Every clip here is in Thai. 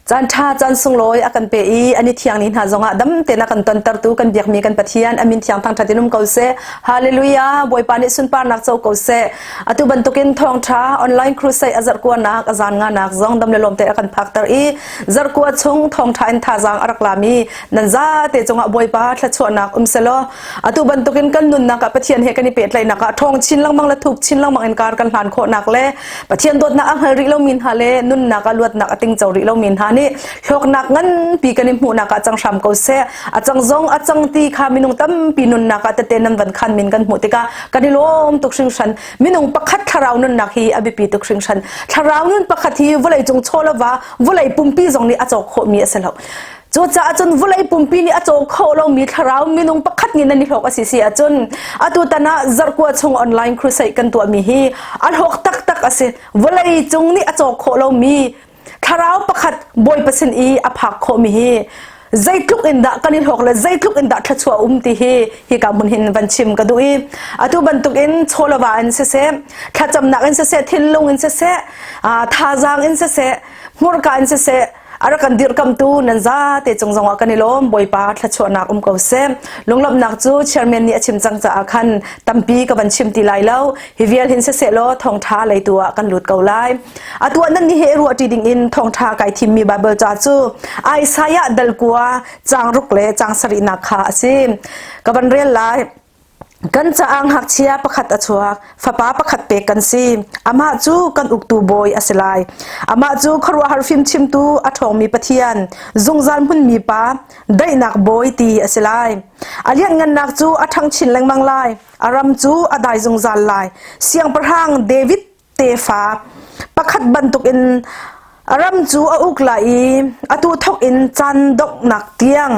จันทาจันสุงลอยอากันเปอีอันนี้เที่ยงนี้หาจงอาดัมเตนักกันตันตรตูกันเบียกมีกันปะเทียนอามินเที่ยงทางทัดนุ่มเกาเซฮาเลลูยาบอยปานิสุนปานักเจ้าเกาเซอตุบันตุกินทองท้าออนไลน์ครูไซอาจัดกวนนักอาจารย์งานักจงดำเลลมเตอากันพักตรอีจัดกวนชงทองท้าอินทาจางอารักลามีนันซาเตจงอาบอยปาทัดชวนนักเสลอตุบันตุกินกันนุนนักปะเทียนเฮกันนิเปตเลยนักทองชินลังมังละถูกชินลังมังอินการกันหลานโคนักเล่ปะเทียนโดดนักอังเฮริโลมินฮาเลนุนนักลวดนักติงเจ้าริโลมินฮานี่โลกนักงั้นปีกันนิมูนักจังชามเกาเซอาจังซงอาจังตีขามินุงตั้มปีนุนนักเตเตนันวันขันมินกันหูติกากันนิลมตุกชิงชันมินุงปักขัดทาราวนุนนักฮีอบิปีตุกชิงชันทาราวนุนปักขัดฮีวลัยจงโชลวะวลัยปุ่มปีจงนี่อาจจะโคมีเสลาวจูจ่าจนวลัยปุ่มปีนี่อาจจะโคเรามีทาราวมินุงปักขัดนี่นันนี่หกสิสิอาจนอาตุตนะจัดกวดชงออนไลน์ครูใส่กันตัวมีฮีอันหกตักอาศัยวลัยจงนี่อาจจะโคเรามีทาราวปักขัดบอยเปอร์เซ็นต์อีอภักโคมีฮีใจทุกอินดากันนี่หกเลยใจทุกอินดาทัชวาตีฮีกามุนหินบันชิมกันดูอีอาตุบันตุกินโชลวาอินเสทัจำนักอินเสทิลลงอินเสทาจางอินเสมุรกาอินเสอารักันดิรกัมตูนันซาเตจงจงว่ากันนี่ล้มบอยปาทัชวนักเกาเซลงลำนักจูเชอร์เมนนี่ชิมจังจะอาคันตัมปีกับบันชิมตีไลเล่าฮิเวียลหินเสโลทองท้าเลยตัวกันหลุดเกาไลอาตัวนั้นนี่เฮรัวตีดิงอินทองท้าไก่ทิมมีบาเบิลจ้าจูไอซายะดัลกัวจางรุกเลจางสรินักขาซิมกับบันเรียนไลกันจะอังหักเชียประคัดอชัวฟ้าป้าประคัดเปกันซีอามาจูกันอุกตูบอยอสไลอามาจูครัวฮาร์ฟิมชิมตูอัทองมีปะเทียนจงจันมุนมีป้าได้นักบอยตีอสไลอาเลียนเงินนักจูอัทังชินแรงมังไลอารัมจูอได้จงจันไลเสียงประหังเดวิดเตฟ้าประคัดบรรทุกอินอารมจูอุกไลอตุทกอินจันดกนักเตียง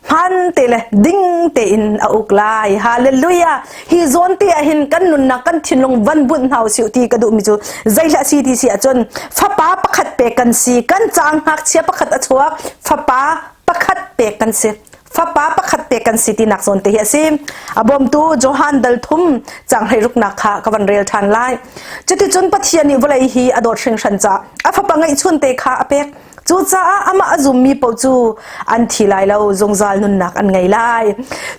พันเตเลดิ้งเตอินอุกไลฮาเลลูยาฮิซอนเตียหินกันนุนนักกันชินลงวันบุญเฮาสิวตีกระดูมิจูใจละสีที่สีอจนฟ้าป้าประคัดเปกันสีกันจางหักเชียประคัดอชัวฟ้าป้าประคัดเปกันสีฟ้าป้าประคัดเปกันสิตินักสนเตียซิอบอมตูโจฮันดัลทุมจังให้รุกนักขะกับวันเรียลทันไลจุดที่จนปัทยานิวไลฮีอดอดเชิงชันจ้าอาฟ้าปังไอชุนเตขาอเปกจูจ้าอามาอจุมมีปจูอันที่ไลเราจงจาลนุนนักอันไงไล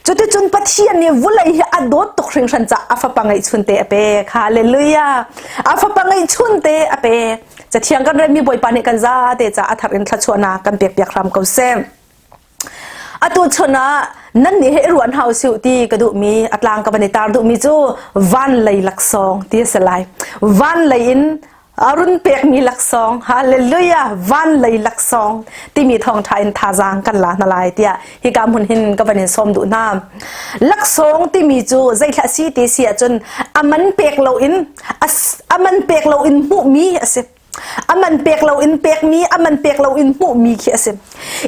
จุดที่จนปัทยานิวไลฮีอดอดตกเชิงชันจ้าอาฟ้าปังไอชุนเตอเปกฮาเลลูยาอาฟ้าปังไอชุนเตอเปกจะเที่ยงกันเรื่องมีบอยปานิกันจ้าเตจ้าอัฐรินทัชวนากันเปียกเปียกรำเกาเซมอตุชนะนั่นนี่ให้รวนเฮาสิวตีกระดูมีอัตลางกับบันตาดูมีจูวันเลยหลักสองที่สลายวันเลยอินอรุณเปียกมีหลักสองฮาเลลูยาวันเลยหลักสองที่มีทองไทยทาจางกันละนาลายเตียฮิกามุนหินกับบันสมดูน้ำหลักสองที่มีจูใจละสีตีเสียจนอามันเปียกเราอินอามันเปียกเราอินมุมีสิอามันเปียกเราอินเปียกมีอามันเปียกเราอินมุมีเขียสิ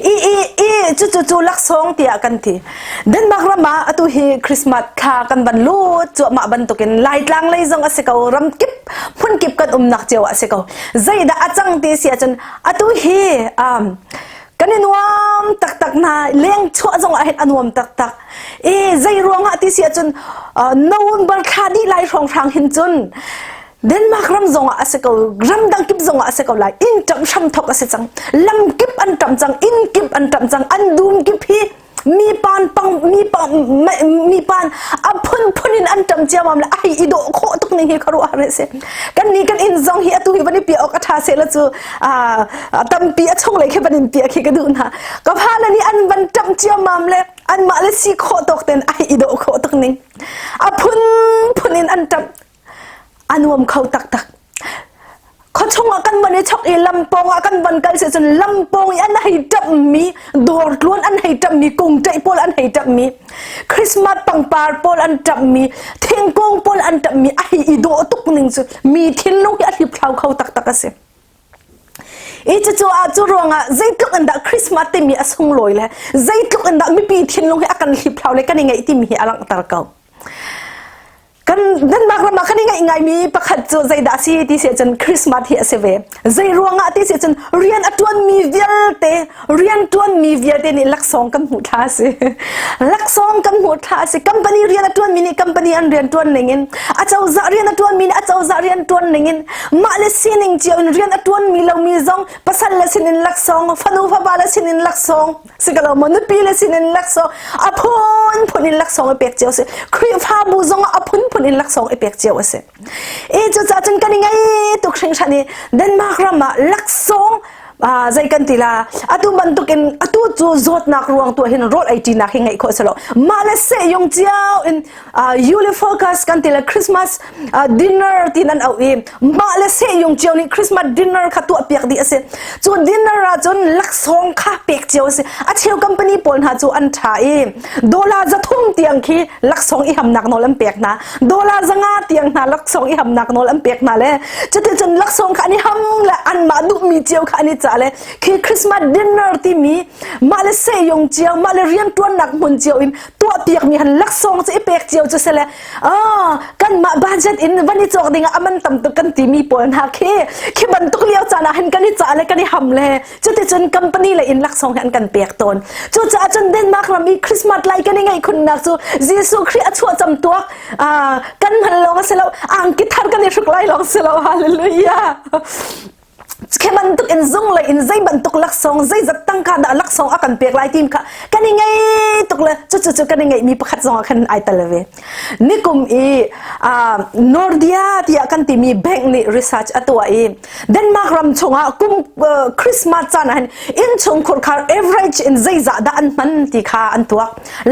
อีจู่ลักซองเตียกันทีเดินบักระมาอตุฮีคริสต์มาสทากันบันลูจู่มาบันตุกินไล่กลางไล่จงอาศัยเขารำกิบพุ่นกิบกันนักเจ้าอาศัยเขาใจด่าอาจังตีเสียจนอตุฮีกันนวมตักนาเลี้ยงชั่วจงอาเห็นอนวมตักใจรวงอาตีเสียจนนวนบันคาดีไล่รองทางหินจนเดนมาร์กรำจงอาศัยเขารำดังกิบจงอาศัยเขาไล่อินจำช้ำทกอาศัยจังลำกิบอันจำจังอินกิบอันจำจังอันดูมกิบฮีมีปานปังมีปานอับพุ่นอันจำเจ้ามันละไออิโดโคตุกนี่เฮคารุอาเรเซกันนี่กันอินจงฮีอตุฮิบันเปียออกอาทาเซลจูตัมปีอชงเลยแค่บันเปียแค่กระดูนะก็พานันนี่อันบันจำเจ้ามันเลยอันมาเลสีโคตุกเต็นไออิโดโคตุกนี่อับพุ่นอันจำอันวมเขาตักเขาชงกันวันนี้ชกอีลำปองกันวันกันเสียจนลำปองอันไหนจับมีดอร์ล้วนอันไหนจับมีกงใจปอลอันไหนจับมีคริสต์มาสปังปาร์ปอลอันจับมีเทงกงปอลอันจับมีไออีโดตุกหนึ่งสุดมีทิ้งลงที่อธิบายเขาตักเสียอีจู่จู่รวงใจตุกอันดักคริสต์มาสที่มีอสงลอยเลยใจตุกอันดักมีปีทิ้งลงที่อาการอธิบายเลยกันยังไงที่มีอลังตาเก่า กันนั่นมากระมาคันยังไงมีประคัดโจใจดาซีที่เสียจนคริสต์มาสเฮียเสเวใจรวงอาที่เสียจนเรียนอตวนมีเวียเตเรียนตวนมีเวียเตนี่ลักษณ์กันหูท้าสิลักษณ์กันหูท้าสิคัมปานีเรียนอตวนมินิคัมปานีอันเรียนตวนหนึ่งอินอาเจ้าจะเรียนอตวนมินิอาเจ้าจะเรียนตวนหนึ่งอินมาเลเซียนิงเจียวเรียนอตวนมีเรามีซองภาษาเลสินินลักษณ์ฟันูฟาบาเลสินินลักษณ์สิกะเรามนุษย์ปีเลสินินลักษณ์อภุนพุนินลักษณ์เปียกเจียวสิครีฟาบูซองอภุนพุนินลักษณ์เปียกเจียวสิจะจัดจนกันยังไงตุกเชิงชันนี่เดนมาร์กรามาลักษณ์ใจกันทีละตุบันตุกินตุจูจดนักรวงตัวเห็นรถไอจีนักยังไงโคสโลมาเลเซียยงเจ้ายูริโฟกัสกันทีละคริสต์มาสดินเนอร์ที่นั่นเอาเองมาเลเซียยงเจ้านี่คริสต์มาสดินเนอร์ข้าตัวเปียกดีสิจนดินเนอร์จนลักษณ์ข้าเปียกเจียวสิเชียวคัมปานีปนหาจูอันถ่ายดอลลาร์จะทุ่มเตียงขี้ลักษณ์อีหำนักโนลัมเปียกนะดอลลาร์จะงาเตียงนะลักษณ์อีหำนักโนลัมเปียกมาเลยจะถึงจนลักษณ์ข้านี่หำและอันมาดูมีเจียวข้านี่เลยคือคริสต์มาสดินเนอร์ที่มีมาเลเซียยงเจียวมาเลเรียนตัวหนักมุนเจียวอินตัวเปียกมีหันลักษณ์จะเปียกเจียวจะเสร็จกันมาบัดเจ็ตอินวันนี้จอกดิ่งมันต่ำตุกันที่มีปนหาเคบันตุกเลี้ยวจานะเห็นกันนี่จ่าเลยกันนี่หำเลยจะติดจนคัมปานีเลยอินลักษณ์เห็นกันเปียกตนจู่จะจนเดนมาร์กเรามีคริสต์มาสไลกันยังไงคุณนักจู่เยซูคริสต์ชั่วจำตัวกันมันลองเสร็จแล้วอ่างกิทาร์กันนี่ชุกไล่ลองเสร็จแล้วฮาเลลูยาแค่บันทุกอินซุงเลยอินใจบันทุกลักษณ์ใจจัดตั้งการดักลักษณ์อาการเปียกลายทีมค่ะกันยังไงตุกเลยจุดกันยังไงมีประคัตซองกันไอตะเลเวนี่กุมนอร์เดียที่อาการที่มีแบงค์นี่รีเสิร์ชตัวเดนมาร์กรำชงกุมคริสต์มาสจานะอินชงคนคาร์เอเวอเรจอินใจจัดอันมันที่ขาอันตัว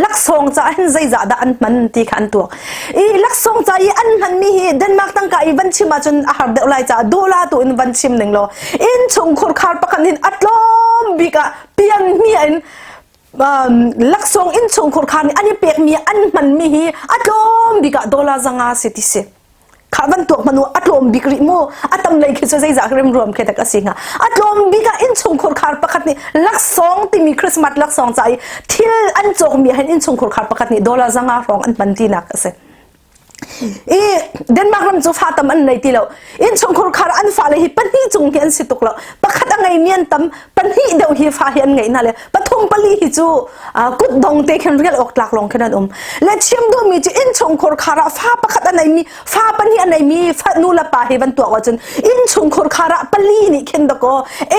ลักษณ์จะอินใจจัดอันมันที่ขาอันตัวลักษณ์จะอันมันมีเดนมาร์กตั้งการวันชิมมาจนอาหารเดลายจะดอลลาร์ตัวอินวันชิมหนึ่งโลอินชงคนคาร์ปกันหินอัดลมบิกะเปียนมีอินลักษณ์อินชงคนคาร์นี่อันนี้เปียกมีอันมันมีอัดลมบิกะดอลลาร์จังอาสิติเสข้าวันตัวมนุษย์อัดลมบิกริโมอัตมเลยคือจะใจจากเรื่องรวมแค่แต่ก็สิ่งอัดลมบิกะอินชงคนคาร์ปกันนี่ลักษณ์ที่มีคริสต์มาสลักษณ์ใจที่อันจงมีให้อินชงคนคาร์ปกันนี่ดอลลาร์จังอารองอันมันดีนักเสเดนมาร์กรำจูฟ้าตำอันไหนที่เราอินชงคนคาร์อันฟ้าเลยปันนี่จงเห็นสิตุกเราประคัดอันไงเมียนตำปันนี่เดียวฮีฟ้าเห็นไงนั่นเลยปฐมปลีฮิจูกุดดงเตะเห็นเรียลออกหลักลงแค่นั้นและเชื่อมดูมีจูอินชงคนคาร์ฟ้าประคัดอันไหนมีฟ้าปันนี่อันไหนมีฟ้านูละปาเฮวันตัวว่าจนอินชงคนคาร์ปลีนี่เห็นตะโก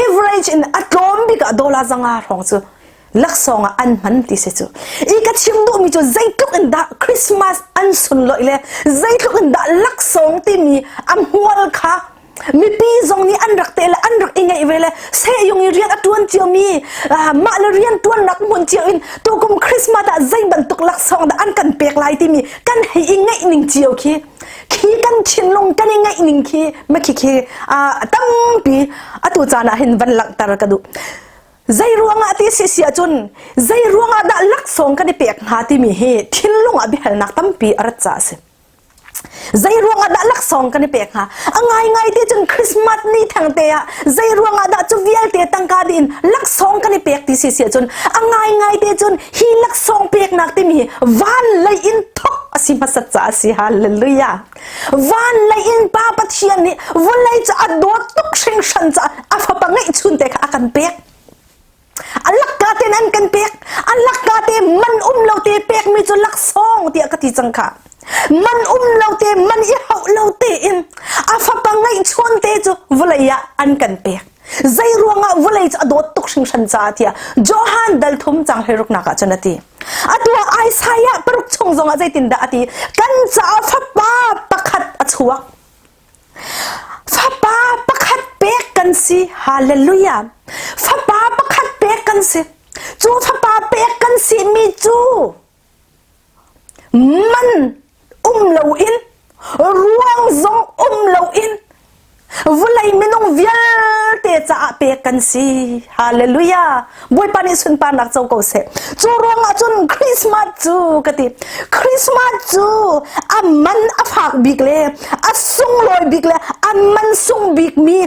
average in อัตลมบิกะดอลลาร์จังอาของจูลักษณ์อันมันที่สุดอีกชิมดูมีจุดใจทุกอันดาคริสต์มาสอันสุนเลยเลยใจทุกอันดาลักษณ์ที่มีอันหัวค่ะมีปีจงนี้อันรักเตละอันรักเองไงเวลเสียยงเรียนตัวเจียวมีมาเรียนตัวนักมุนเจียวอินตัวกุมคริสต์มาสใจบรรทุกลักษณ์อันกันเปียกลายที่มีกันให้เองไงหนึ่งเจียวขี้กันชินลงกันยังไงหนึ่งขี้ไม่ขี้ตั้งปีตัวจานะเห็นวันหลังตารกระดูใจรวงอาทิตย์เสียจนใจรวงอาดักลักษณ์กันเปียกหาที่มีเหตุทิ้งลงอภิหารนักตั้มปีอรัจจาสิใจรวงอาดักลักษณ์กันเปียกหาง่ายที่จนคริสต์มาสนี่ทางเตะใจรวงอาดักจุเวียลเตะตั้งกาดินลักษณ์กันเปียกที่เสียจนง่ายที่จนฮีลักษณ์เปียกนักที่มีวันเลยอินทอกสิมาสัจจะสิฮาเลลูยาวันเลยอินป้าปัทเชียนนี่วันเลยจะอดวตุกเชิงชันจะอาฟปังไงชุนเตะอากันเปียกอันลักกาเตนันกันเปียกอันลักกาเตมันเราเตเปียกมีจุลักซองเตียกติจังค่ะมันเราเตมันอีเหาเราเตอินอาฟปังไงชวนเตจุวลัยอันกันเปียกใจรวงวลัยจะอดวตุกชิงชันจ่าเตียจอฮันดัลทุมจังเฮรุกนักจันตีตัวไอซายะปรุกชงจงอาใจตินดาตีกันจะฟ้าป้าประคัดอชัวฟ้าป้าประคัดเปียกกันสิฮาเลลูยาฟ้าป้าประคัดเปียกกันสิจูฟ้าป้าเปียกกันสิมีจูมันเราอินรวงจงเราอินวันไหนไม่น้องเวียเตจะเปียกันสิฮาเลลูยาบวยปานิสุนปานักเจ้าเกษจูรวงจนคริสต์มาสจูกติคริสต์มาสจูมันฝากบิกเลยส่งลอยบิกเลยมันส่งบิกมี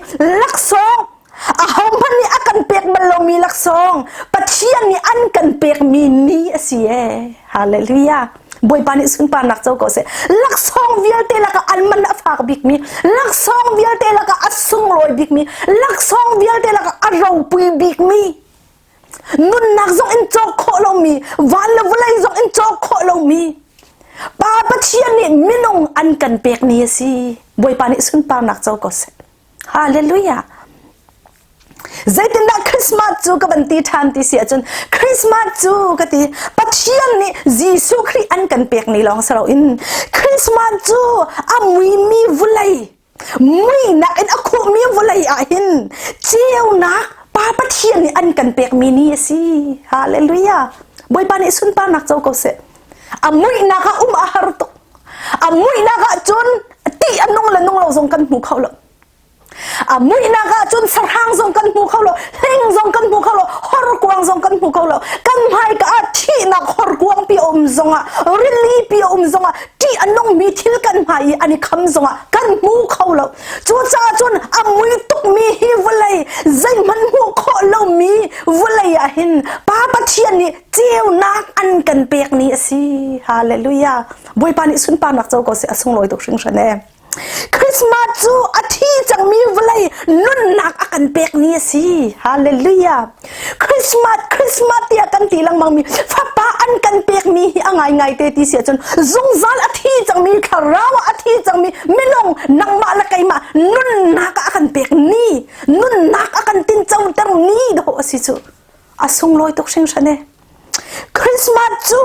ลักษณ์ห้องพันนี้กันเปียกมันเรามีลักษณ์ปัจเจียนนี้อันกันเปียกมีนี้สิฮาเลลูยา บอยปานิสุนปานักเจ้าก็เสลักซองเวียลเตละก็อันมันอฟากบิกมีลักซองเวียลเตละก็อัสุงลอยบิกมีลักซองเวียลเตละก็อันเราปุยบิกมีนุ่นนักซองอินจอกโคลมีวันละวันซองอินจอกโคลมีปาปะเชียนนี่มินงอันกันเปกนี่สิบอยปานิสุนปานักเจ้าก็เสฮาเลลูยาใจตินนักคริสต์มาสจูกับบันตีทันตีเสียจนคริสต์มาสจูกติปัจเจียนนี่ยิสุคริอันกันเปียกนี่ลองสระอินคริสต์มาสจูอามีวุไลมีนักอินอคุมีวุไลอาหินเจียวนักป้าปัจเจียนนี่อันกันเปียกมีนี่สิฮาเลลูยาบอยปานิสุนปานักเจ้าก็เสอามีนักอาหารตุอามีนักจนตีอันนงละนงเราส่งกันหมู่เขาละมุยนาก็จนสร้างทรงกันหมู่เขาเลยเฮงทรงกันหมู่เขาเลยฮอร์กวางทรงกันหมู่เขาเลยกันไม่ก็ที่นักฮอร์กวางปีอมทรงริลีปีอมทรงที่อันน้องมีทิลกันไม่อันนี้คำทรงกันหมู่เขาเลยจูจ้าจนมุยตุกมีฮิวเลยใจมันหมู่เขาเรามีวเลยเห็นป้าปะเทียนนี่เจียวนักอันกันเปียกนี่สิฮาเลลูยาบอยปานิสุนปานักเจ้าก็เสียส่งลอยตกชิงฉันเองคริสต์มาสจูอาทิตย์จังมีวันนุ่นนักอากันเปกนี่สิฮาเลลูยาคริสต์มาสเตียกันตีลังมังมีฟ้าป้าอันกันเปกมีอ่างไงเตตีเสียจนซงซาลอาทิตย์จังมีคาราวอาทิตย์จังมีไม่ลงนังมาละไกมานุ่นนักอากันเปกนี่นุ่นนักอากันตินเจ้าตรงนี้ดอกสิจูอาสงลอยตกเชิงฉันเองคริสต์มาสจู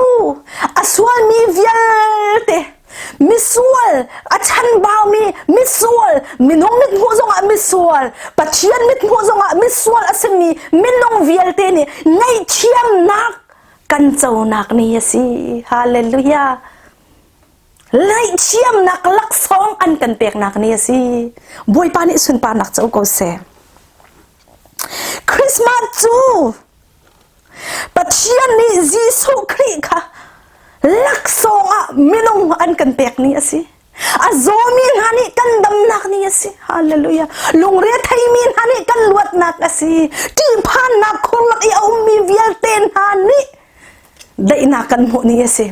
อาสวามีเวียลเตมิสวลอาชันบาวมิสวลมินงมิดหัวซงมิสวลปัจเจียนมิดหัวซงมิสวลอาเซมีมินงเวียลเตนี่ในเชียมนักกันเจ้านักนี่สิฮาเลลูยาในเชียมนักลักซองอันกันเปียกนักนี่สิบวยปานิสุนปานักเจ้าก็เสคริสต์มาสจูปัจเจียนนี่ยิสุคริค่ะลักซองมินงอันกันเปียกนี่สิอาโซมินฮันี่กันดำนักนี่สิฮาเลลูยาลุงเรียไทยมินฮันี่กันลวดนักสิที่ผ่านนักคนลักยาอุมีเวียลเตนฮันี่ได้นักกันหมดนี่สิ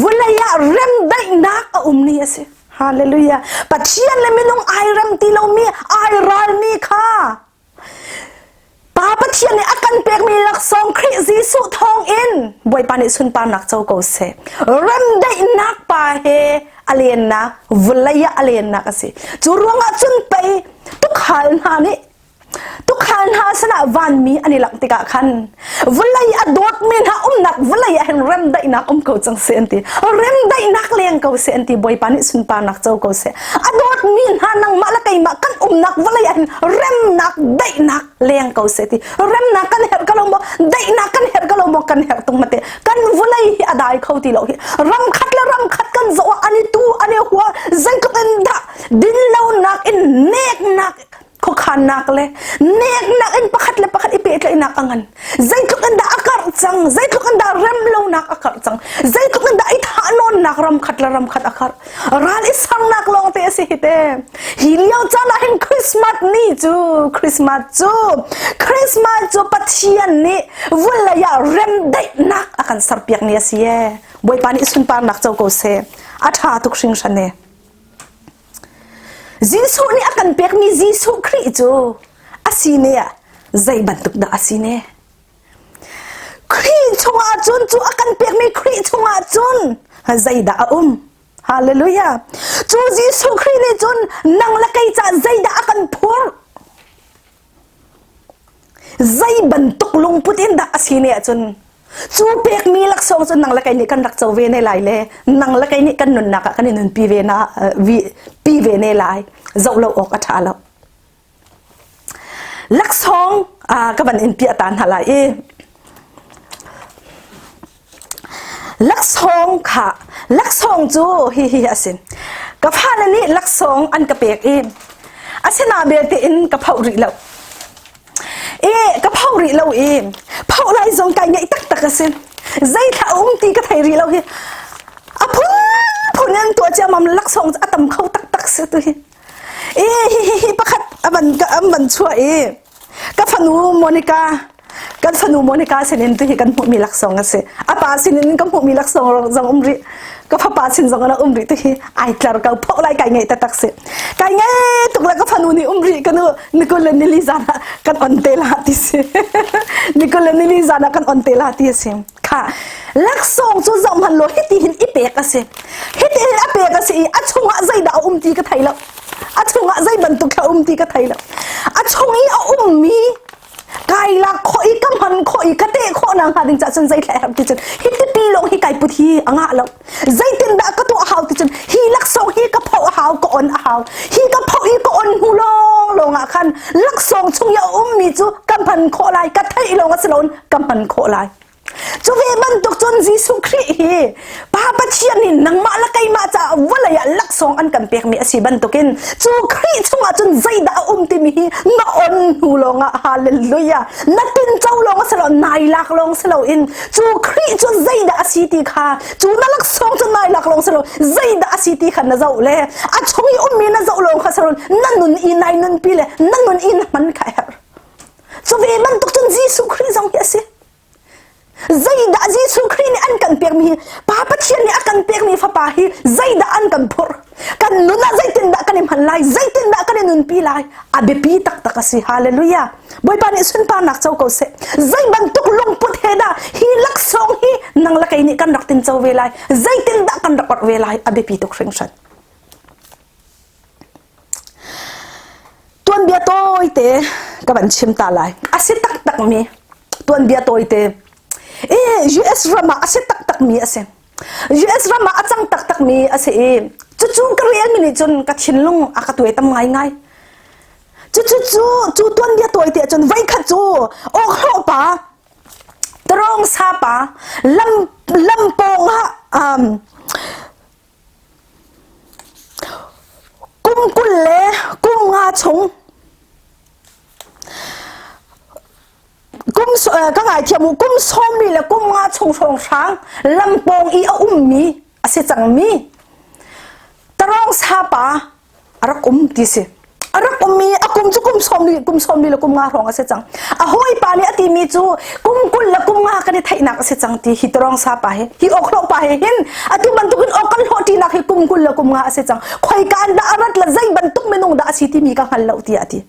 วุลายาเร็มได้นักนี่สิฮาเลลูยาปัจเจียนเลยมินงไอเร็มตีเรามีไอรัลมีค่ะป้าปะเทียนเนี่ยอากันเปียกมีหลักสองคริสต์สุทองอินบวยปานิสุนปานักเจ้าก็เสเริ่มได้นักป่าเฮอเลียนนะวลายอเลียนนักสิจูรวงจุนไปทุกขันหานี่ทุกขันหาสนะวันมีอันนี้หลักติกะขันวลายอดดมีนะนักวลายเห็นเริ่มได้นักเขาจังเสียนตีเริ่มได้นักเลี้ยงเขาเสียนตีบวยปานิสุนปานักเจ้าก็เสอดดมีนะนังมาละไกมากันนักวลายเห็นเริ่มนักได้นักเลี้ยงเขาเสียตีเริ่มนักกันเห็นก็ลงบ่ได้นักกันเห็นก็ลงบ่กันเห็นตรงมาเตกันวลายอได้เขาตีเรารำคัดและรำคัดกันโซอันนี้ตู้อันนี้หัวใจก็เป็นด่าดินเรานักอินเนกนักเขาขันนักเลยเนกนักอินประคัดเลยประคัดอีเปตเลยนักอังันใจก็เป็นด่าอากาศจังใจก็เป็นด่าเริ่มเรานักอากาศจังใจก็เป็นด่าอิทานนนักรำคัดและรำคัดอากาศร้านอิสังนักลองเตะสิเตะฮิเลียวจ้านะเห็นคริสต์มาสนี่จูคริสต์มาสจูปัจเจียนนี่วุลายาเริ่มได้นักอาการสับเปียกเนี่ยสิเบยปานิสุนปานักเจ้าก็เสอาชาตุกชิงฉันเนยิสุนี่อาการเปียกมียิสุคริสต์จูอาศีเนียใจบันทุกดาอาศีเนคริสต์ชงอาจุนจูอาการเปียกมีคริสต์ชงอาจุนใจดาฮาเลลูยาจูยิสุคริสต์นี่จุนนังละไกจ่าใจดาอาการพูดใจบันทุกลงพุทธินดาอาศีเนียจุนจูเปียกมีลักษณะจนนังละไกนี่กันรักเจ้าเวในหลายเลยนังละไกนี่กันนุนนักกันนุนปีเวนะปีเวในหลายเจ้าเราออกอัฐาเราลักษณะก็บันอินปียตานหลายลักษณะค่ะลักษณะจูฮิอาสินกับพานันนี่ลักษณะอันกระเปียกอาศินาเบติอินกับเผาริเรากับเผาริเราเผาไรจงไก่เนี่ยตักตักสินใจถ้าตีก็ไทยริเราพุ่นนั่นตัวเจ้ามันลักษณะตั้มเขาตักเสียตัวประคัดบันช่วยกับฟันูโมนิกา กันสนุโมนิกาเซนินตุฮิกันหมุมีลักษณ์กันเสอาปาสินินกันหมุมีลักษณ์จังริก็พาปาสินจังกันริตุฮิไอคลาร์ก็พกไล่ไก่ไงแต่ตักเสไก่ไงตุกแล้วก็พานุนี่ริกันนิโคลนิลิซานะกันอันเตลาติเสนิโคลนิลิซานะกันอันเตลาติเสค่ะลักษณ์จู่จอมหันโลฮิติหินอีเปกเสฮิติหินอีเปกเสอัชงะใจดาวตีก็ไทยแล้วอัชงะใจบรรทุกเขาตีก็ไทยแล้วอัชงอีมีไก่ละโคอีกำหันโคอีกเตะโคนางหาดิงจัดจนใจแหลมติจนฮิตตีลงฮิไก่ปุถีอ่างแล้วใจตินดากระตัวหาวติจนฮิลักษณ์ฮิกระเพาะหาวก็อ่อนหาวฮิกระเพาะอีก็อ่อนหูลงคันลักษณ์ชงยามีจูกำหันโคลายกระไทลงอัสลนกำหันโคลายจูเวบันตุกจนยิสุครีป้าปัจเจียนินนังมาละไกมาจ้าวะเลยลักษณ์อันกันเปียกมีอสิบันตุกินจูครีชงจนใจดาติมีน่าอ่อนหูลงฮาเลลูยานัดเป็นเจ้าลงสลอนายลักลงสลออินจูครีจนใจดาสิติค่ะจูนัลักษณ์จนนายลักลงสลอใจดาสิติค่ะนะเจ้าเล่อัชงอีมีนะเจ้าลงค่ะสลอนนั่นนุนอีนายนุนปีเลนั่นนุนอีนมันขายจูเวบันตุกจนยิสุครีจงเยสิใจด่าจีสุครีนี่อันกันเปียกมีป้าปัจเจียนี่อันกันเปียกมีฟ้าป่าฮีใจด่าอันกันพอกันนุนใจตินด่ากันมันไล่ใจตินด่ากันนุนปีไล่อาเบปีตักสิฮาเลลูยาบ่อยปานี่สุนปานักเจ้าเขาเสใจบันทุกลงพุทธเฮดาฮีลักษณ์ฮีนังละไกนี่กันรักตินเจ้าเวลัยใจตินด่ากันรักเวลัยอาเบปีตุกเร่งชันตัวนเบียโตยเตกับบันชิมตาไลอาศิตักมีตัวนเบียโตยเตUS Rama ase tak mi ase US Rama achang tak mi ase chu Korean mini chun ka thinlung akatwe tam ngai chu tuan dia toy te chun vai kha chu o kho pa trong sa pa lam pong ha kum kul le kum nga chung các ngài thiệp mù cung xóm đi là cung nga trồng sáng lâm bông ý mi sẽ chẳng mi tarong sapa arak tí se arak mi akum chu kum xóm đi là cung nga rong sẽ chẳng hoi pa ni ati mi chu cung kul là cung nga cái thay nak sẽ chẳng ti hi tarong sapa he hi oklo pa he hin ati bantukin okal hoti nak hi cung kul là cung nga sẽ chẳng khoi kan da arat la zai bantuk menung da si ti mi ka hal lau ti ati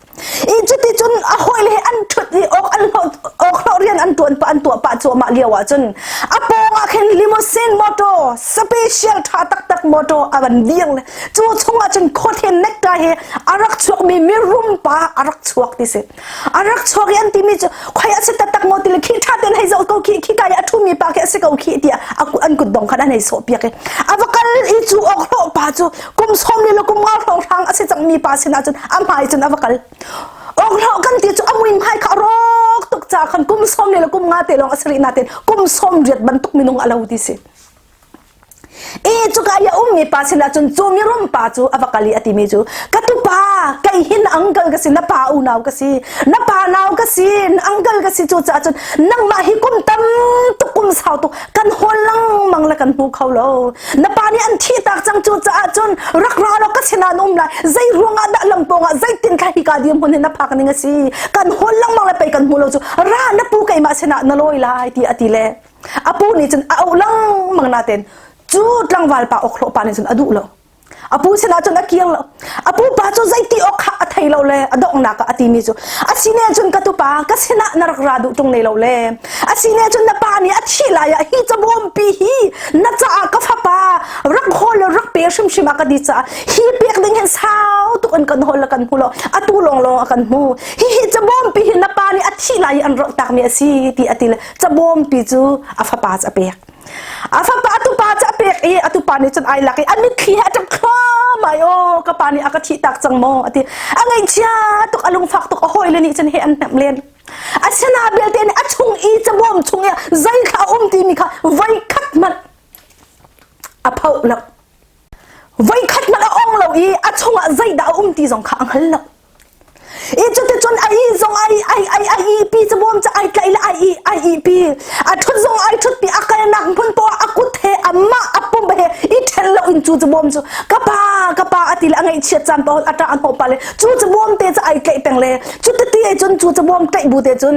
ijuti chun hoi le an thut ni ok rian an tua pa chu ma liawa chun apo nga khen limousine moto special tha tak moto aban diang chu chunga chun khothen nek ta he arak chuak mi rum pa arak chuak ti se arak chuak yan ti mi chu khoya se tak mo ti le khi tha ten hai zo ko khi kai athu mi pa ke se ko khi ti aku an ku dong khan nei so pia ke avakal I chu ok pa chu kum som ni lo kum nga thong thang ase chang mi pa sina chun am hai chun avakal ok kan ti chu amuin hai kha rok tuk cha khan kum som ni lo kum nga te long asri natin kum som riat bantuk minung alaw ti se chu kaya mi pa sila chun chu mi rum pa chu avakali ati mi chu katupa kai hin uncle kasi na pa unaw kasi na pa naw kasi uncle kasi chu cha chun nang ma hi kum tam tu kum sao tu kan holang mangla kan hu khawlo na pa ni an thi tak chang chu cha chun rak ra lo kasi na num la zai ruanga da lamponga zai tin ka hi ka diam hun na pa kan ngasi kan holang mangla pai kan hulo chu ra na pu kai ma sina na loi lai ti atile apu ni chun aulang mang natin chu tlang wal pa oklo pa ni chun adu lo apu sina chun akiang lo apu pa chu zai ti ok kha thai lo le adong na ka ati mi chu asine chun ka tu pa ka sina narak radu tung nei lo le asine chun na pa ni achi la ya hi chabom pi hi na cha ka fa pa rak hol rak pe shim shima ka di cha hi pek ding hen sao tu kan hol kan hulo atu long akan mu hi chabom pi hi na pa ni achi la ya an ro tak mi asi ti atile chabom pi chu afa pa cha pek afa pa atu pa cha pek atu pa ni chun ai laki ani khi ha cham kha mai o ka pa ni aka thi tak chang mo ati angai chia tuk alung fak tuk hoi le ni chen he an nam len asana bel te ni achung I chabom chung ya zai kha ti mi kha vai khat mat aphau lo vai khat mat ong lo I achung zai da ti jong kha ang hal lo chu te chon ai zong ai pi chabom cha ai kai la ai pi a thut zong ai thut pi akai nak phun po akut he amma apum he I thel lo in chu chu bom chu kapa atil angai chia cham to ata an ho pale chu chu bom te cha ai kai peng le chu te ti chun chu chu bom kai bu te chun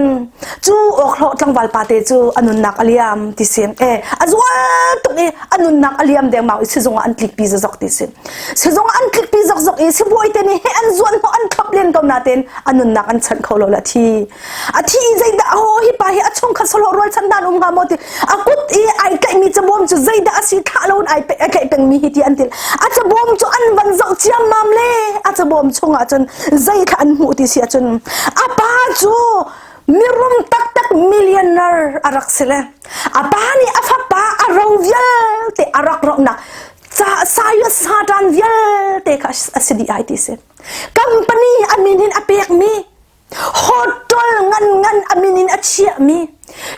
chu ok lo tlangwal pa te chu anun nak aliam ti sim azwa to e anun nak aliam de ma si zonga an klik pi zok ti sim si zonga an klik pi zok e si boy te ni he an zuan ho an khap len kom na ten anun nak an chan kholo la thi a thi zai da ho hi pa hi a chong kha solo rol chan dan ga mo ti akut e ai kai mi chu bom chu zai da asi kha lo ai pe kai peng mi hi ti an til a chu bom chu an van zok chiam mam le a chu bom chunga chun zai kha an mu ti sia chun a pa chu mirum tak millionaire arak sele apani afapa arovial te arak rokna saya sadan vial te ka asidi IT se company aminin apek mi hotel ngan aminin achia mi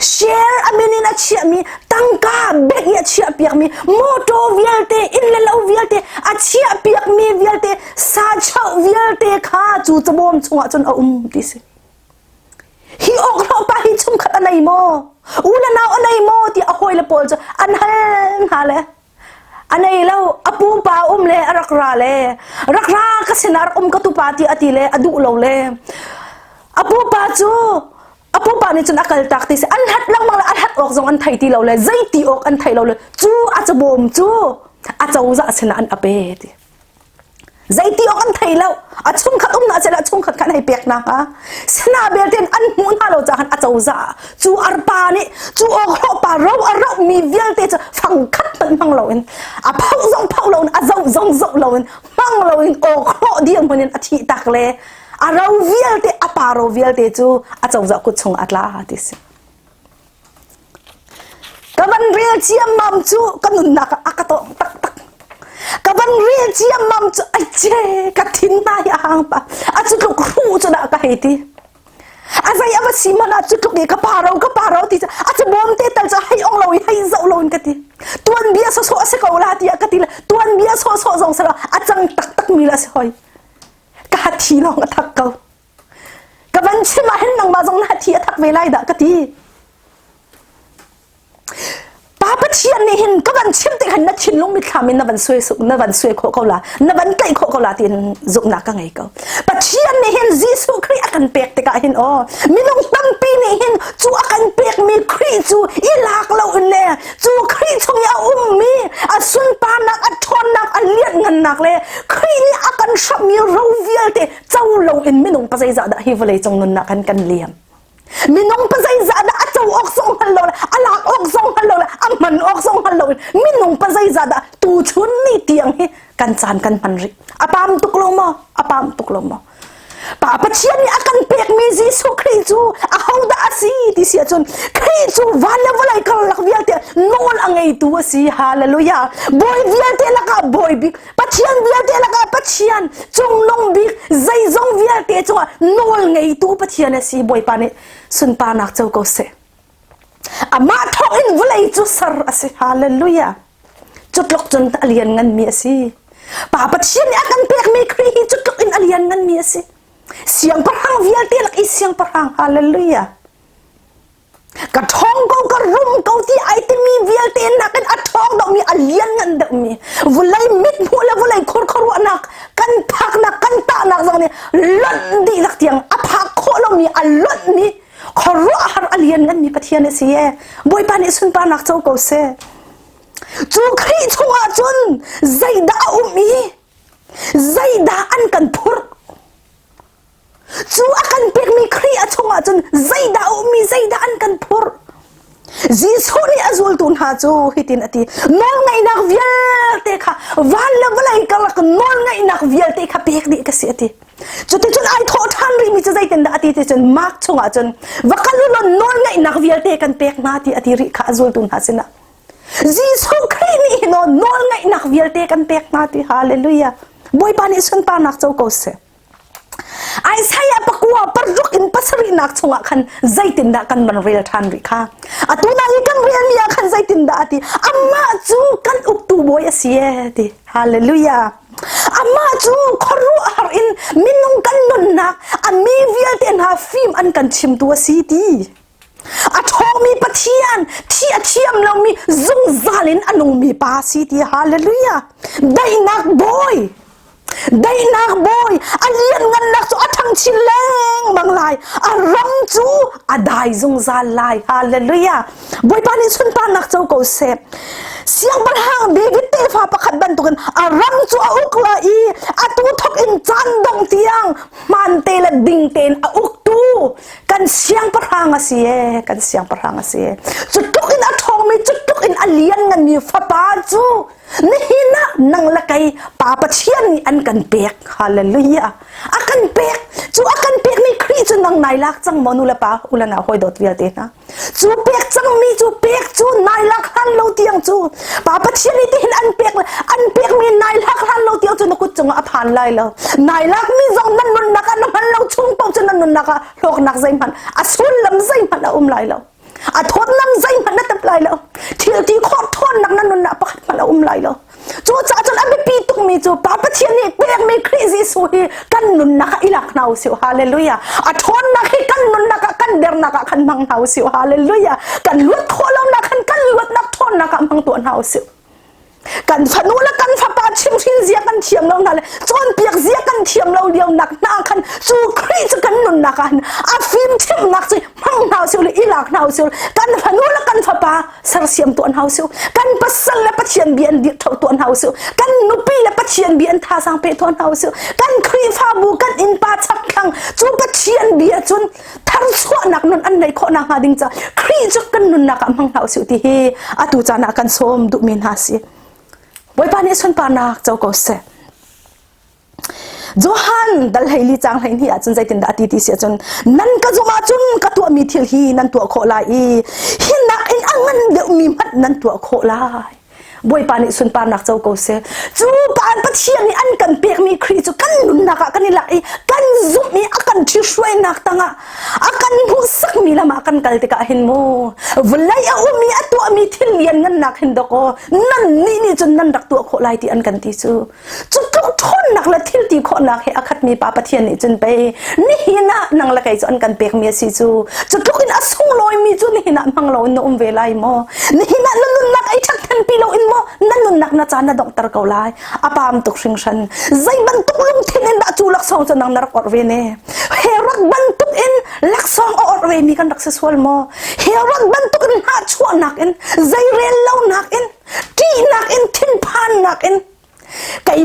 share aminin achia mi tangka beg ya achia piak mi moto vial te inlelo vial te achia piak mi vial te sa chau vial te kha chu chbom chunga chun ti se hi ok lo pa hi chung khat anai mo ula naw anai mo ti ahoy la pol cho an hale anai lo apu pa le rakra ka sinar ka tu pa ti atile adu lo le apu pa ni chun akal tak ti se an hat lang mang an hat ok zong an thai ti lo le zai ti ok an thai lo le chu a chabom chu a chau za sina an ape ti zai ti ok an thai lo a chung khat na chela chung khat kan hai pek na ka sina bel ten an mun ha lo cha han a chau za chu arpa ni chu ok ho pa ro a ro mi vial te cha phang khat tan mang lo in a phau lo a zong lo in mang lo in ok ho diam honin a thi tak le a ro vial te a pa ro vial te chu a chau za ku chung atla ha ti se kaban real chiam mam chu kanun na ka akato tak kaban real chiam mam chu ai che ka thin na ya hang pa a chu lu khu chu da ka heti azai aba simana chu tuk ka paro ti a chu bom te tal cha hai ong lo hai zo lo ka ti tuan bia so ase ko la ti ka ti tuan bia so zong sa a chang tak mi la se hoi ka thi lo nga thak ko kaban chima hen nang ma zong na thi thak ve lai da ka ti papa chian ni hin kaban chim te han na chin long mi khamin na ban sui ko la na ban kai ko la tin zuk na ka ngai ko pa chian ni hin jisu khri akan pek te ka hin minong tampi ni hin chu akan pek mi khri chu ilak lo le chu khri chung ya mi a sun pa nak a thon nak a liat ngan nak le khri ni akan shap mi ro vial te chau lo in minong pa zai za da hi vale chung nun na kan liam minong pa zai za da achau ok song hallo alak ok song hallo aman ok song hallo minong pa zai za da tu chun ni tiang hi kan chan kan man ri apam tuklo mo pa chian ni akan pek mi jisu khri chu a hauda asi ti sia chun khri chu wala kal lak vial te nol angai tu asi hallelujah boy vial te laka boy bi pa chian vial te laka pa chian chung long bi zai zong vial te chu nol ngai tu pa chian asi boy pa ni sun pa nak chau ko se ama thong in vulai chu sar asi hallelujah chutlok chun ta alian ngan mi asi pa chian ni akan pek mi khri hi chutlok in alian ngan mi asi siang parang vial te lak siang parang hallelujah ka thong ko ka rum ko ti ai te mi vial te nak kan a thong do mi alian ngan da mi vulai mit phula vulai khor wa nak kan phak nak kan ta nak zang ni lon di lak tiang a phak kho lo mi a lon mi khoro har alian ngan mi pathian si e boy pa ni sun pa nak chau ko se chu khri chunga chun zaida an kan phur chu akan pek mi khri a chunga chun zaida an kan phur jisu ni azul tun ha chu hitin ati nol ngai nak vial te kha wala balai kalak nol ngai nak vial te kha pek di ka si ati chuti chun ai tho than ri mi chu zai ten da ati te chun mak chunga chun wakalu nol ngai nak vial te kan pek na ti ati ri kha azul tun ha sina jisu khri ni no nol ngai nak vial te kan pek na ti hallelujah boy pa ni sun pa nak chau ko se ai saya pakwa parjuk in pasari nak chunga khan zaitin da kan man real than ri kha atuna ni kan real ya khan zaitin da ati amma chu kan uktu boy asie ti hallelujah amma chu khoru har in minung kan non nak ami vial ten ha film an kan chim tu asi ti a thong mi pathian thi a thiam lo mi zung zalin anung mi pa si ti hallelujah dai nak boy alian ngan nak so athang chileng manglai aram chu adai zung zal lai hallelujah boy pani sun pa nak chau ko se siang barhang baby te fa pakhat ban tukan aram chu a ukla i atu thok in chan dong tiang man te la ding ten a uk tu kan siang barhang asie chutuk in a thong mi chutuk in alian ngan mi fa pa chu nihina nang lakai papa chian ni an kan pek hallelujah akan pek ni khri chu nang nai lak chang monu la pa ulana hoi dot ria te na chu pek chang mi chu pek chu nai lak han lo tiang chu papa chian ni tin an pek mi nai lak han lo tiang chu na ku chung a phan lai lo nai lak mi zong nan nun nak an han lo chung pau chu nan nun nak lok nak zai man asul lam zai man a lai lo a thot lam zai man na tap lai lo thil ti khot thon nak nan nun na pakhat man lai lo chu cha chon abi pi tuk mi chu papa chian ni pek mi crazy so hi kan nun nak ilak nau siu hallelujah a thon nak hi kan nun nak kan der nak kan mang nau siu hallelujah kan lut kholam nak kan lut nak thon nak mang tu nau siu kan phanu la kan pha pa chim zia kan thiam lo na le chon piak zia kan thiam lo dio nak na kan chu khri chu kan nun nak kan a fim chim nak chu mang nau siu le ilak nau siu kan phanu la kan pha pa sar siam tu nau siu kan pasal la pathian bian di thau tu nau siu kan nupi la pathian bian tha sang pe tu nau siu kan khri pha bu kan in pa chak khang chu pathian bia chun thar chwa nak nun an nei kho na ha ding cha khri chu kan nun nak mang nau siu ti hi atu cha na kan som du min ha si boy pani sun pa nak chau ko se Johan dal haili chang hain hi achun zaitin da ti sia chun nan ka zuma chun ka tu mi thil hi nan tu kho lai hi nak in angan de mi mat nan tu kho lai boy pani sun pa nak chau ko se chu pan pathian ni an kan pek mi khri chu kan nun naka kan la kan zum mi akan thi shwai nak tanga akan bu sak mi lama akan kalte ka hin mo vulai a umi atu mi thil yan nan nak hin do ko nan ni chun nan rak tu kho lai ti an kan ti chu tuk thon nak la thil ti kho nak he akhat mi pa pathian ni chun pe ni hina nang la kai chu an kan pek mi si chu tuk in asung loi mi chu ni hina mang lo no ve lai mo ni hina nun nak ai thak than pi lo in nanun nak na chana doktor ko lai apam tuk sing shan zai ban tuk lum thin in da chu lak song chu nang nar or ve ne herak ban tuk in lak song or ve mi kan rak se swal mo herak ban tuk in ha chu nak in zai rel lo nak in ti nak in thin phan nak in kai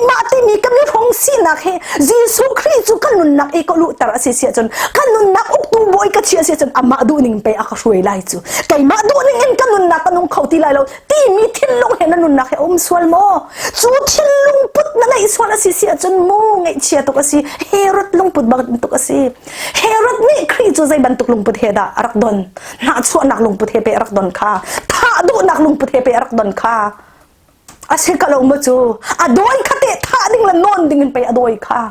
ma ti mi kan hong si nak he jisu khri chu kan nun nak e ko lu tar ase sia chon kan nun nak uk tu boy ka chia sia chon ama du ning pe aka shuai lai chu kai ma du ning en kan nun nak kanung khauti lai lo ti mi thin long he na nun nak he swal mo chu thin lung put na ngai swal ase sia chon mo ngai chia to ka si herot lung put ba to ka si herot ni khri chu zai ban tuk lung put he da arak don na chu nak lung put he pe arak don kha tha du nak lung put he pe arak don kha ase ka lo mo chu adoi khate tha ding la non ding pe adoi kha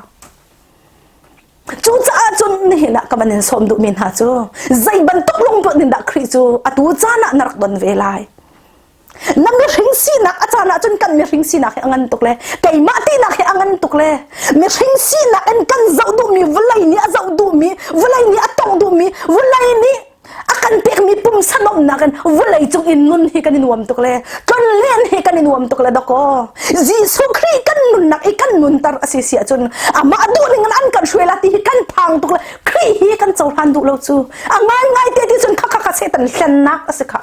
chu cha chun ni na ka banin som du min ha chu zai ban tuk lung pu din da khri chu atu cha na narak don ve lai nam mi ring si nak achana chun kan mi ring si nak angan tuk le kai ma ti nak angan tuk le mi ring si nak en kan zau du mi vulai ni azau du mi vulai ni atong du mi vulai ni akan pek mi pum sanom nakan vulai chung in nun hi kan nuam tuk le kon len hi kan nuam tuk le doko jisu khri kan nun nak ikan nun tar asisia chun ama adu ning an kan shwela ti kan phang tuk le khri hi kan chawhan du lo chu angai ngai te ti chun kha setan hlan nak asika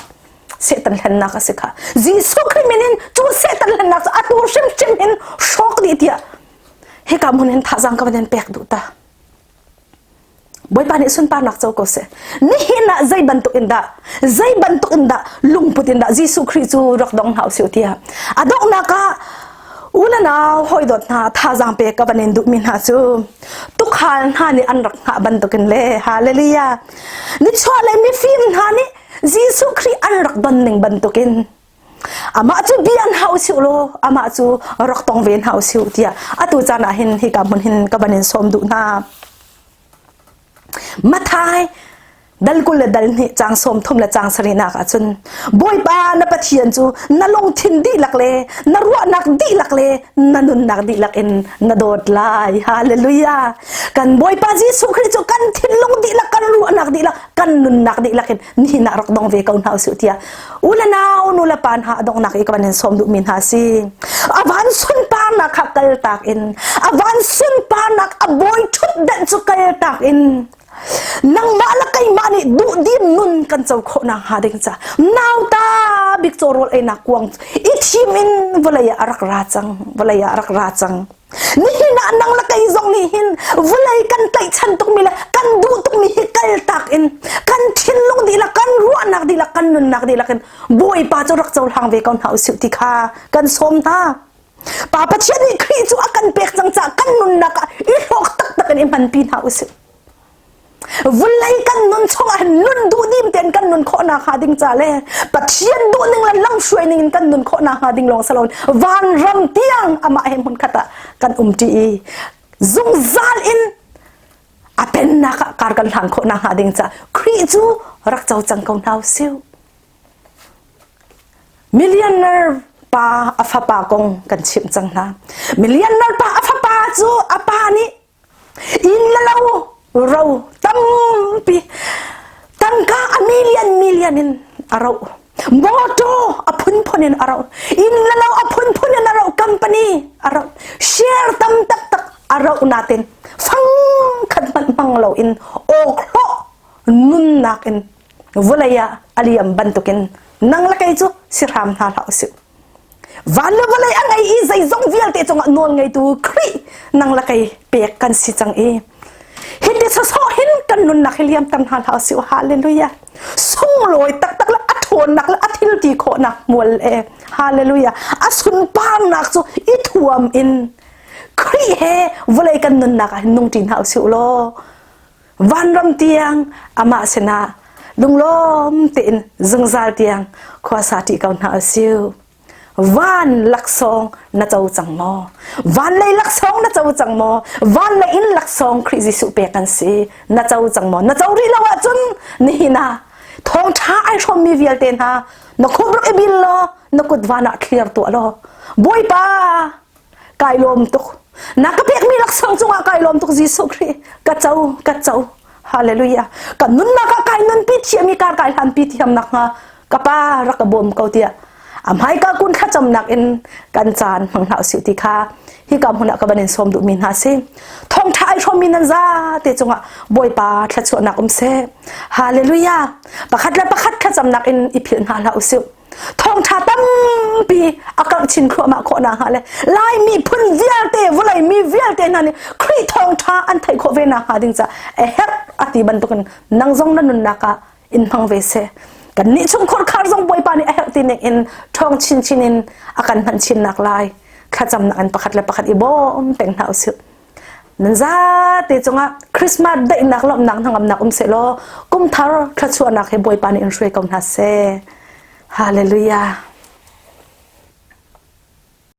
setan hlan nak asika jisu khri minin chu setan hlan nak atu shim hin shok di tia he ka munen thajang ka den pek du ta boy pani sun pa nak chau ko se ni hina zai bantuk inda lungput inda jisu khri chu rak dong hau siu tia adok na ka ulana hoi dot na thajang pe ka banin du min ha chu tukhal ha ni an rak ha bantukin le hallelujah ni chole mi film ha ni jisu khri an rak don ning bantukin ama chu bian hau siu lo ama chu rak tong ven hau siu tia atu chana hin hi ka mun hin ka banin som du na mathai dal kul dal ni chang som thum la chang sarina ka chun boy pa na pathian chu na long thin di lakle na ruwa nak di lakle na nun nak di lak in na dot lai hallelujah kan boy pa ji su khri chu kan thin long di lak kan ruwa nak di lak kan kan nun nak di lakin ni na rak dong ve kaun ha su tia ulana unula pan ha dong nak ikabanin som du min ha si avan sun pa nak hakal tak in avan sun pa nak aboy thut dan su kal tak in nang malakay mani du dim nun kan chaw kho na ha ding cha naw ta big chorol ai nak kwang ichim in volaya arak rachang ni hina nang lakay zong ni hin volay kan tai chan tok mila kan du tok mi hikal tak in kan thin long di la kan ruan nak di la kan nun nak di la kan boy pa chorak chaw hang ve kaun hau siu ti kha kan som ta papa chen ni khri chu akan pek chang cha kan nun nak i hok tak tak kan man pin hau siu vulai kan nun chong an nun du dim ten kan nun kho na kha ding cha le pathian du ning la lang shwai ning kan nun kho na ha ding long salon van ram tiang ama hem hun khata kan ti zung zal in apen na ka kar kan hang kho na ha ding cha khri chu rak chau chang kaun hau siu millionaire pa afa pa kong kan chim chang na millionaire pa afa pa chu apa ni in la law rau tampi tangka a million in arau moto apun in arau in lalau apun in arau company arau share tam tak arau natin fang kadman manglaw in okho nun nakin volaya aliyam bantukin nang lakay chu siram na lao siu valo volay ang ay izay zong vial te chong non ngay tu kri nang lakay pek kan si chang e hindi sa sohin kan nun nakiliam tam hal hausi hallelujah sung loi tak la athon nak la athil ti kho nak mol e hallelujah asun pang nak so ithuam in kri he volai kan nun nak nung tin hausi lo van ram tiang ama sena lunglom tin zungzal tiang khwasa ti kaun hausi van laksong na chaw chang mo van lay laksong na chaw chang mo van lay in laksong crazy su pe kan si na chaw chang mo na chaw ri lawa chun ni na thong tha ai shom mi vial ten ha na khobro e bil lo na kut vana clear to lo boy pa kai lom tuk na ka pek mi laksong chunga kai lom tuk jisu kri ka chaw hallelujah kan nun na ka kai nun pi thiami kar kai han pi thiam nak ha kapa rakabom kautia amhai ka kun kha cham nak in kan chan mang hau siu ti kha hi kam huna ka banin som du min ha se thong thai shom min nan za te chunga boy pa thla chu nak se hallelujah pakhat kha cham nak in ipil na la usiu thong tha tam pi akal chin khro ma kho na ha le lai mi phun vial te volai mi vial te na ni khri thong tha an thai kho ve na ha ding cha e hep ati ban to kan nang jong na nun na ka in phang ve se kan ni chung khor khar jong boy pa ni a hel tin in thong chin in akan han chin nak lai khacham na an pakhat ibom teng na usu nan za te chunga christmas dai nak lom nang thangam nak se lo kum thar khachu nak he boy pa ni in shwe kam na se hallelujah